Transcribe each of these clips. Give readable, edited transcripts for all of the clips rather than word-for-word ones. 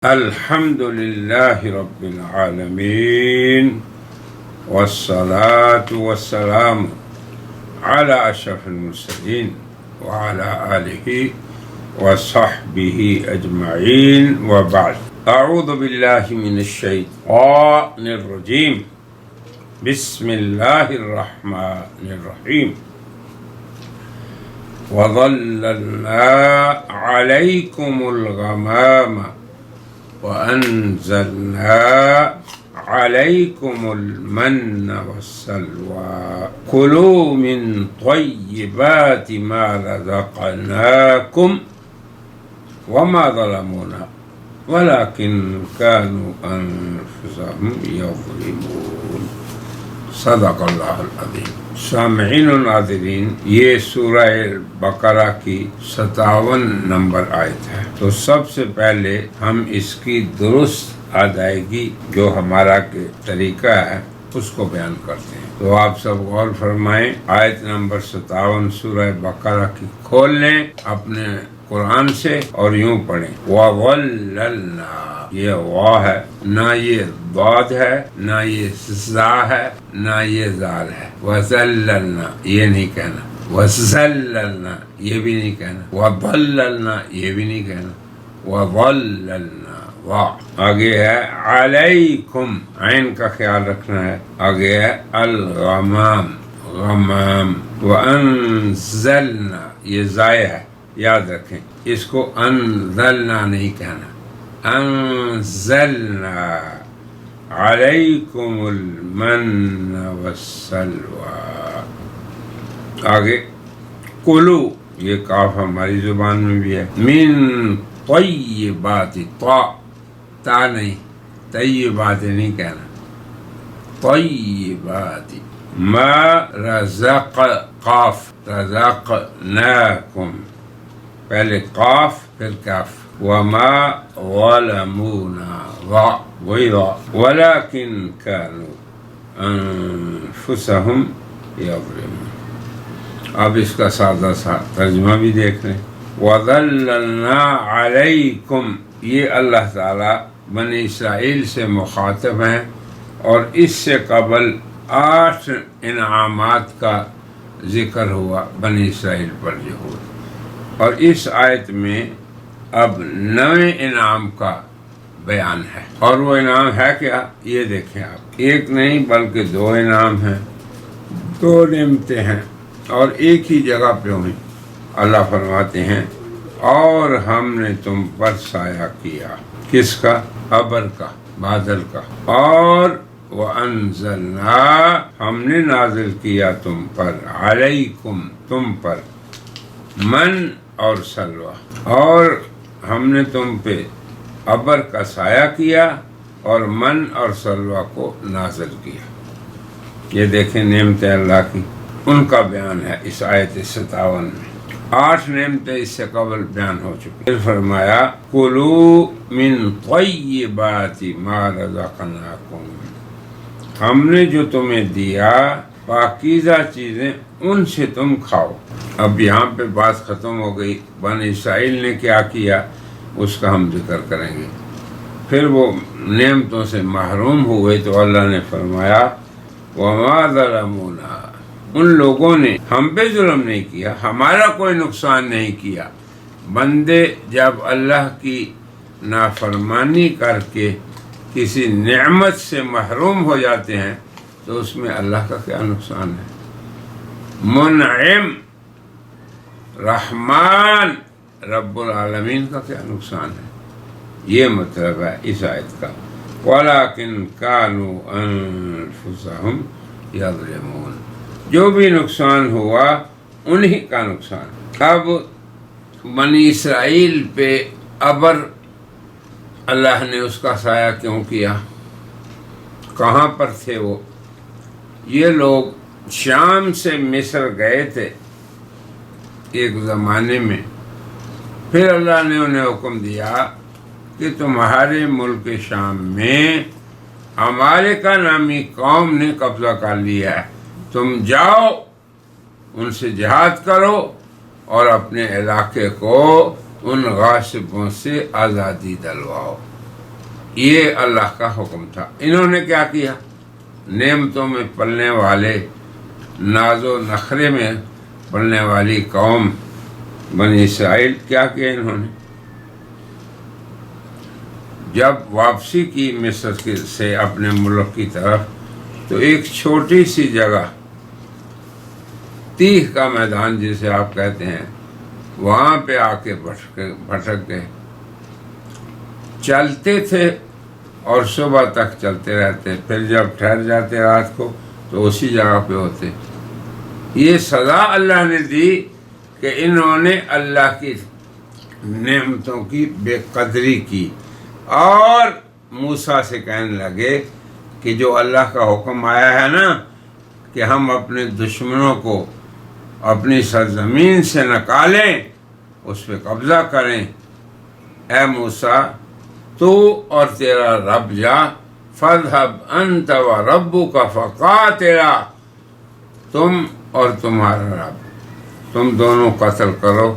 الحمد لله رب العالمين والصلاة والسلام على أشرف المرسلين وعلى آله وصحبه أجمعين وبعد. أعوذ بالله من الشيطان الرجيم. بسم الله الرحمن الرحيم. وظللنا عليكم الغمام وأنزلنا عليكم المن والسلوى كلوا من طيبات ما رزقناكم وما ظلمونا ولكن كانوا أنفسهم يظلمون. صدق اللہ العظیم. سامعین و ناظرین، یہ سورہ بقرہ کی 57 نمبر آیت ہے. تو سب سے پہلے ہم اس کی درست ادائیگی جو ہمارا کے طریقہ ہے اس کو بیان کرتے ہیں. تو آپ سب غور فرمائیں. آیت نمبر 57 سورہ بقرہ کی کھول لیں اپنے قرآن سے اور یوں پڑھیں. وَظَلَّلْنَا، یہ وا ہے، نہ یہ ضاد ہے، نہ یہ زا ہے، نہ یہ زال ہے. وَظَلَّلْنَا یہ نہیں کہنا. وَظَلَّلْنَا یہ بھی نہیں کہنا. وَظَلَّلْنَا یہ بھی نہیں کہنا. وَظَلَّلْنَا وا. آگے ہے علیکم، عین کا خیال رکھنا ہے. آگے ہے الغمام، غمام. وَأَنزَلْنَا یہ زائے ہے، یاد رکھیں. اس کو انزلنا نہیں کہنا. انزلنا علیکم المن والسلوى. آگے کلو، یہ کاف ہماری زبان میں بھی ہے. من طیبات، تا نہیں، طیبات نہیں کہنا. طیبات ما رزق، قاف، رزقناکم، پہلے قاف پھر کاف. وما ظلمونا، وہی ولكن كانوا انفسهم يظلمون. اب اس کا سادہ سا ترجمہ بھی دیکھ لیں. وَظَلَّلْنَا عَلَيْكُمْ، یہ اللہ تعالیٰ بنی اسرائیل سے مخاطب ہیں اور اس سے قبل 8 انعامات کا ذکر ہوا بنی اسرائیل پر جو ہوا، اور اس آیت میں اب 9 انعام کا بیان ہے. اور وہ انعام ہے کیا؟ یہ دیکھیں آپ. ایک نہیں بلکہ 2 انعام ہیں، 2 نعمتیں ہیں اور ایک ہی جگہ پہ ہوئی. اللہ فرماتے ہیں اور ہم نے تم پر سایہ کیا. کس کا؟ ابر کا، بادل کا. اور وَأَنزَلْنَا ہم نے نازل کیا تم پر، علیکم تم پر، من اور سلوہ. اور ہم نے تم پہ ابر کا سایہ کیا اور من اور سلوہ کو نازل کیا. یہ دیکھیں نعمتیں اللہ کی، ان کا بیان ہے اس آیت 57 میں. 8 نعمتیں اس سے قبل بیان ہو چکی. پھر فرمایا کلو من طیبات ما رزقناکم، ہم نے جو تمہیں دیا پاکیزہ چیزیں ان سے تم کھاؤ. اب یہاں پہ بات ختم ہو گئی. بنی اسرائیل نے کیا کیا اس کا ہم ذکر کریں گے. پھر وہ نعمتوں سے محروم ہوئے تو اللہ نے فرمایا وما ظلمونا، ان لوگوں نے ہم پہ ظلم نہیں کیا، ہمارا کوئی نقصان نہیں کیا. بندے جب اللہ کی نافرمانی کر کے کسی نعمت سے محروم ہو جاتے ہیں تو اس میں اللہ کا کیا نقصان ہے؟ منعم رحمان رب العالمین کا کیا نقصان ہے؟ یہ مطلب ہے اس آیت کا. وَلَكِنْ كَانُوا أَنفُسَهُمْ يَظْلِمُونَ. جو بھی نقصان ہوا انہی کا نقصان. اب بنی اسرائیل پہ ابر اللہ نے اس کا سایہ کیوں کیا؟ کہاں پر تھے وہ؟ یہ لوگ شام سے مصر گئے تھے ایک زمانے میں. پھر اللہ نے انہیں حکم دیا کہ تمہارے ملک شام میں عمالقہ نامی قوم نے قبضہ کر لیا ہے، تم جاؤ ان سے جہاد کرو اور اپنے علاقے کو ان غاصبوں سے آزادی دلواؤ. یہ اللہ کا حکم تھا۔ انہوں نے کیا کیا؟ نعمتوں میں پلنے والے، ناز و نخرے میں پلنے والی قوم بنی اسرائیل، کیا کیا انہوں نے؟ جب واپسی کی مصر سے اپنے ملک کی طرف، تو ایک چھوٹی سی جگہ، تیہ کا میدان جسے آپ کہتے ہیں، وہاں پہ آ کے بھٹک گئے۔ چلتے تھے اور صبح تک چلتے رہتے، پھر جب ٹھہر جاتے رات کو تو اسی جگہ پہ ہوتے۔ یہ سزا اللہ نے دی کہ انہوں نے اللہ کی نعمتوں کی بے قدری کی، اور موسیٰ سے کہنے لگے کہ جو اللہ کا حکم آیا ہے نا کہ ہم اپنے دشمنوں کو اپنی سرزمین سے نکالیں، اس پہ قبضہ کریں، اے موسیٰ تو اور تیرا رب جا، فَاذْهَبْ أَنْتَ وَرَبُّكَ فَقَاتِلَا، تم اور تمہارا رب، تم دونوں قتل کرو،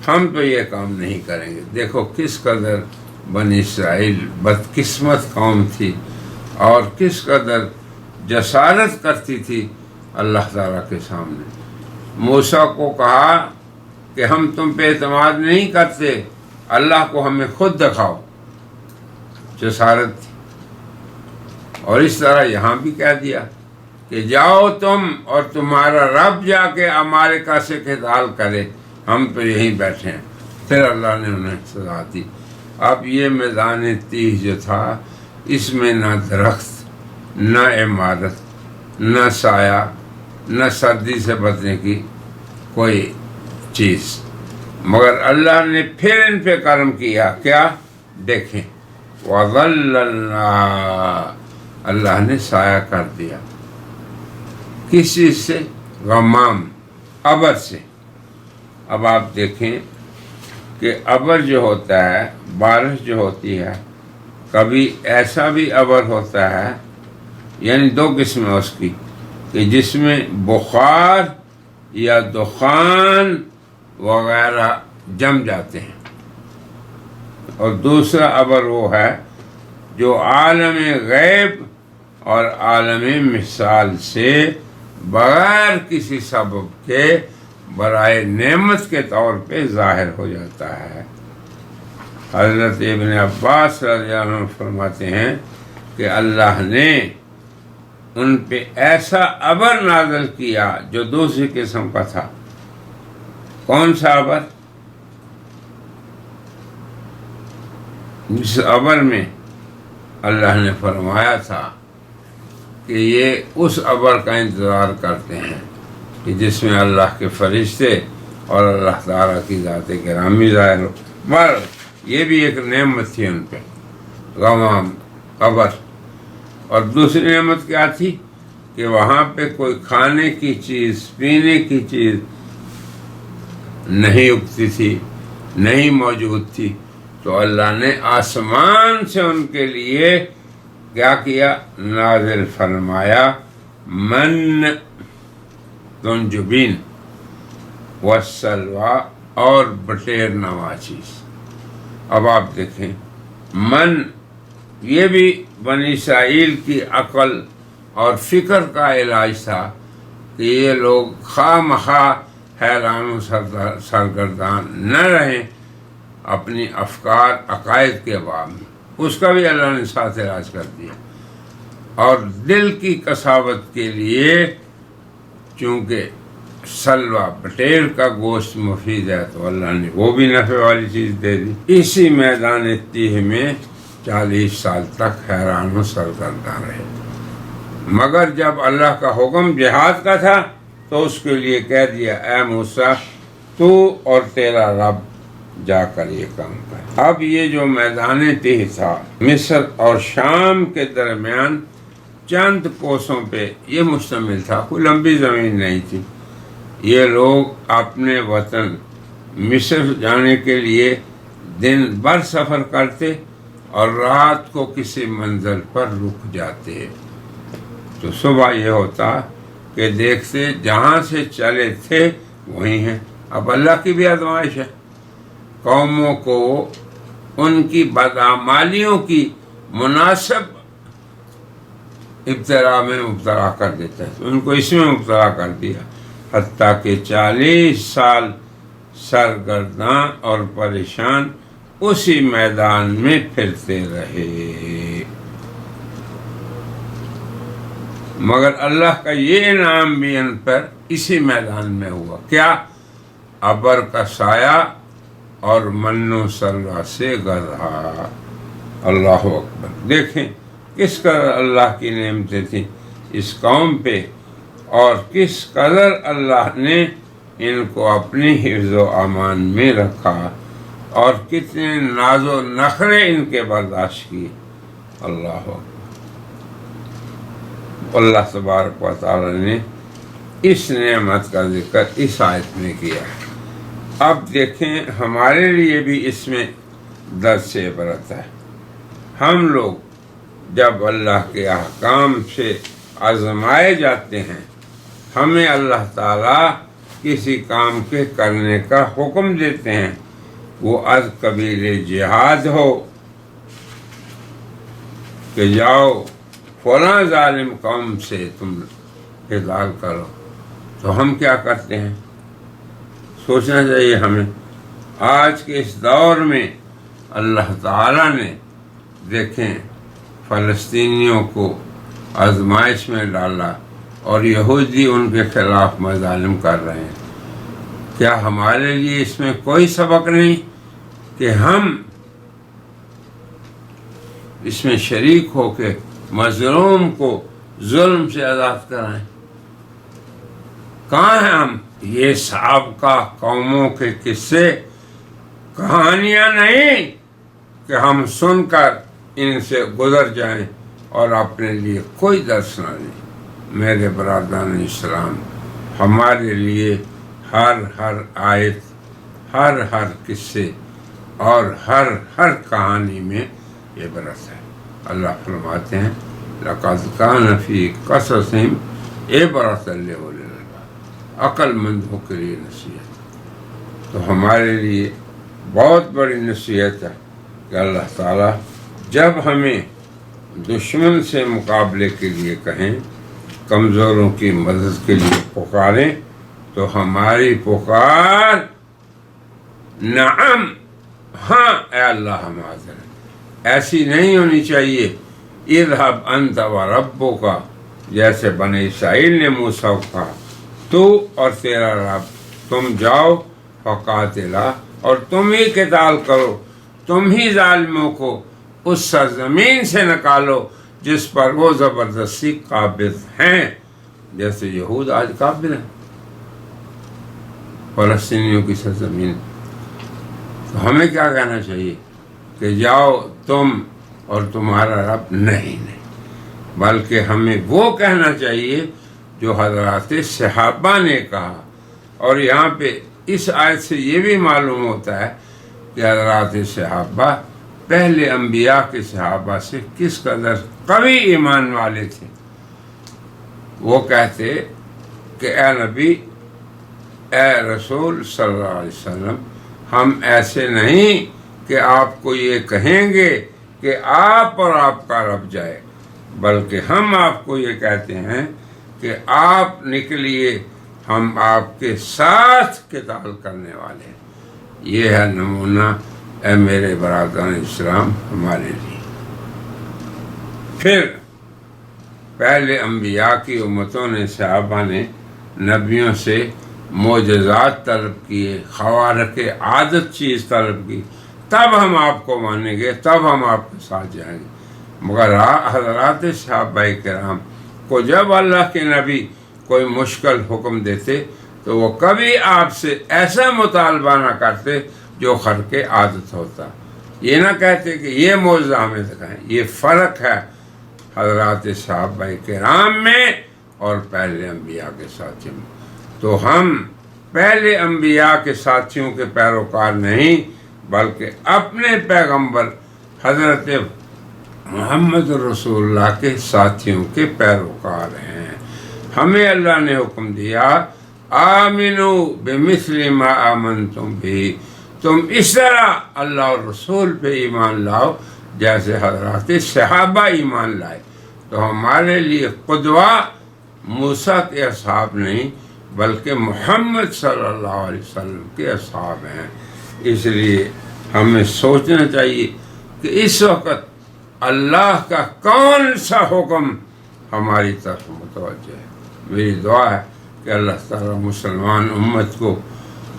ہم تو یہ کام نہیں کریں گے۔ دیکھو کس قدر بنی اسرائیل بدقسمت قوم تھی، اور کس قدر جسارت کرتی تھی اللہ تعالیٰ کے سامنے۔ موسیٰ کو کہا کہ ہم تم پہ اعتماد نہیں کرتے، اللہ کو ہمیں خود دکھاؤ، جسارت تھی۔ اور اس طرح یہاں بھی کہہ دیا کہ جاؤ تم اور تمہارا رب جا کے امالیکا سے قتال کرے، ہم تو یہیں بیٹھے ہیں۔ پھر اللہ نے انہیں سزا دی۔ اب یہ میدان تیہ جو تھا، اس میں نہ درخت، نہ عمارت، نہ سایہ، نہ سردی سے بچنے کی کوئی چیز، مگر اللہ نے پھر ان پہ کرم کیا۔ کیا؟ دیکھیں، وَظَلَّلْنَا، اللہ نے سایہ کر دیا۔ کس چیز سے؟ غمام، ابر سے۔ اب آپ دیکھیں کہ ابر جو ہوتا ہے، بارش جو ہوتی ہے، کبھی ایسا بھی ابر ہوتا ہے، یعنی دو قسمیں اس کی، کہ جس میں بخار یا دخان وغیرہ جم جاتے ہیں، اور دوسرا ابر وہ ہے جو عالم غیب اور عالم مثال سے بغیر کسی سبب کے برائے نعمت کے طور پہ ظاہر ہو جاتا ہے۔ حضرت ابن عباس رضی اللہ عنہ فرماتے ہیں کہ اللہ نے ان پہ ایسا ابر نازل کیا جو دوسری قسم کا تھا۔ کون سا ابر؟ جس ابر میں اللہ نے فرمایا تھا کہ یہ اس ابر کا انتظار کرتے ہیں کہ جس میں اللہ کے فرشتے اور اللہ تعالیٰ کی ذات گرامی ظاہر ہو۔ مگر یہ بھی ایک نعمت تھی ان پہ، غمام، ابر۔ اور دوسری نعمت کیا تھی؟ کہ وہاں پہ کوئی کھانے کی چیز، پینے کی چیز نہیں اگتی تھی، نہیں موجود تھی، تو اللہ نے آسمان سے ان کے لیے کیا کیا؟ نازل فرمایا من، تنجبین، والسلویٰ، اور بٹیر نما چیز۔ اب آپ دیکھیں، من یہ بھی بنی اسرائیل کی عقل اور فکر کا علاج تھا کہ یہ لوگ خواہ مخواہ حیران و سرگردان نہ رہیں اپنی افکار عقائد کے باب میں، اس کا بھی اللہ نے ساتھ علاج کر دیا۔ اور دل کی کساوت کے لیے چونکہ سلوہ، بٹیر کا گوشت مفید ہے، تو اللہ نے وہ بھی نفع والی چیز دے دی۔ اسی میدان تیہ میں 40 سال تک حیران و سرگردان رہے، مگر جب اللہ کا حکم جہاد کا تھا تو اس کے لیے کہہ دیا اے موسیٰ تو اور تیرا رب جا کر یہ کام کر۔ اب یہ جو میدان تیہ تھا، مصر اور شام کے درمیان چند کوسوں پہ یہ مشتمل تھا، کوئی لمبی زمین نہیں تھی۔ یہ لوگ اپنے وطن مصر جانے کے لیے دن بھر سفر کرتے اور رات کو کسی منزل پر رک جاتے، تو صبح یہ ہوتا کہ دیکھتے جہاں سے چلے تھے وہیں ہیں۔ اب اللہ کی بھی آزمائش ہے، قوموں کو ان کی بدعمالیوں کی مناسب ابتلا میں مبتلا کر دیتا ہے، تو ان کو اس میں مبتلا کر دیا، حتیٰ کہ 40 سال سرگرداں اور پریشان اسی میدان میں پھرتے رہے۔ مگر اللہ کا یہ انعام بھی ان پر اسی میدان میں ہوا، کیا؟ ابر کا سایہ اور من و سلوہ سے غذا۔ اللہ اکبر! دیکھیں کس قدر اللہ کی نعمتیں تھیں اس قوم پہ، اور کس قدر اللہ نے ان کو اپنی حفظ و امان میں رکھا، اور کتنے ناز و نخرے ان کے برداشت کیے۔ اللہ اکبر! اللہ تبارک و تعالی نے اس نعمت کا ذکر اس آیت میں کیا ہے۔ اب دیکھیں ہمارے لیے بھی اس میں درس عبرت ہے۔ ہم لوگ جب اللہ کے احکام سے آزمائے جاتے ہیں، ہمیں اللہ تعالیٰ کسی کام کے کرنے کا حکم دیتے ہیں، وہ از قبیل جہاد ہو کہ جاؤ فلاں ظالم قوم سے تم قتال کرو، تو ہم کیا کرتے ہیں؟ سوچنا چاہیے ہمیں۔ آج کے اس دور میں اللہ تعالیٰ نے دیکھیں فلسطینیوں کو آزمائش میں ڈالا، اور یہودی ان کے خلاف مظالم کر رہے ہیں۔ کیا ہمارے لیے اس میں کوئی سبق نہیں کہ ہم اس میں شریک ہو کے مظلوم کو ظلم سے آزاد کرائیں؟ کہاں ہیں ہم؟ یہ سابقہ قوموں کے قصے کہانیاں نہیں کہ ہم سن کر ان سے گزر جائیں اور اپنے لیے کوئی درس نہ لیں۔ میرے برادران اسلام، ہمارے لیے ہر آیت، ہر قصے اور ہر کہانی میں عبرت ہے۔ اللہ فرماتے ہیں لَقَدْ كَانَ فِي قَصَصِهِمْ عِبْرَةً لِأُولِي الْأَلْبَابِ، عقل مندوں کے لیے نصیحت۔ تو ہمارے لیے بہت بڑی نصیحت ہے کہ اللہ تعالیٰ جب ہمیں دشمن سے مقابلے کے لیے کہیں، کمزوروں کی مدد کے لیے پکاریں، تو ہماری پکار نعم، ہاں اے اللہ ہم حاضر ہیں، ایسی نہیں ہونی چاہیے اذهب انت وربک، جیسے بنی اسرائیل نے موسیٰ کو کہا تو اور تیرا رب تم جاؤ فقاتلا، اور تم ہی قتال کرو، تم ہی ظالموں کو اس سرزمین سے نکالو جس پر وہ زبردستی قابض ہیں، جیسے یہود آج قابض ہیں فلسطینیوں کی سرزمین۔ تو ہمیں کیا کہنا چاہیے کہ جاؤ تم اور تمہارا رب؟ نہیں، بلکہ ہمیں وہ کہنا چاہیے جو حضرات صحابہ نے کہا۔ اور یہاں پہ اس آیت سے یہ بھی معلوم ہوتا ہے کہ حضرات صحابہ پہلے انبیاء کے صحابہ سے کس قدر قوی ایمان والے تھے۔ وہ کہتے کہ اے نبی، اے رسول صلی اللہ علیہ وسلم، ہم ایسے نہیں کہ آپ کو یہ کہیں گے کہ آپ اور آپ کا رب جائے، بلکہ ہم آپ کو یہ کہتے ہیں کہ آپ نکلیے، ہم آپ کے ساتھ قتال کرنے والے ہیں۔ یہ ہے نمونہ اے میرے برادران اسلام ہمارے لیے۔ پھر پہلے انبیاء کی امتوں نے، صحابہ نے نبیوں سے معجزات طلب کیے، خوارق عادت چیز طلب کی، تب ہم آپ کو مانیں گے، تب ہم آپ کے ساتھ جائیں گے۔ مگر حضرات صحابہ کرام کو جب اللہ کے نبی کوئی مشکل حکم دیتے تو وہ کبھی آپ سے ایسا مطالبہ نہ کرتے جو خرق عادت ہوتا، یہ نہ کہتے کہ یہ معجزہ ہمیں دکھائیں۔ یہ فرق ہے حضرات صحابہ کرام میں اور پہلے انبیاء کے ساتھیوں میں۔ تو ہم پہلے انبیاء کے ساتھیوں کے پیروکار نہیں، بلکہ اپنے پیغمبر حضرت محمد رسول اللہ کے ساتھیوں کے پیروکار ہیں۔ ہمیں اللہ نے حکم دیا آمنو بمثل ما آمنتم بھی، تم اس طرح اللہ اور رسول پہ ایمان لاؤ جیسے حضرات صحابہ ایمان لائے، تو ہمارے لیے قدوہ موسیٰ کے اصحاب نہیں بلکہ محمد صلی اللہ علیہ وسلم کے اصحاب ہیں۔ اس لیے ہمیں سوچنا چاہیے کہ اس وقت اللہ کا کون سا حکم ہماری طرف متوجہ ہے۔ میری دعا ہے کہ اللہ تعالیٰ مسلمان امت کو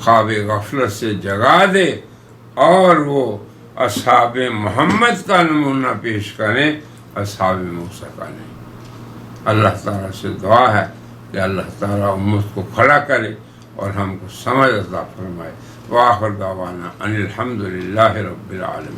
خواب غفلت سے جگا دے اور وہ اصحاب محمد کا نمونہ پیش کریں، اصحاب موسیٰ کا نہیں۔ اللہ تعالیٰ سے دعا ہے کہ اللہ تعالیٰ امت کو کھڑا کرے اور ہم کو سمجھ عطا فرمائے۔ وآخر دعوانا ان الحمد للہ رب العالمین۔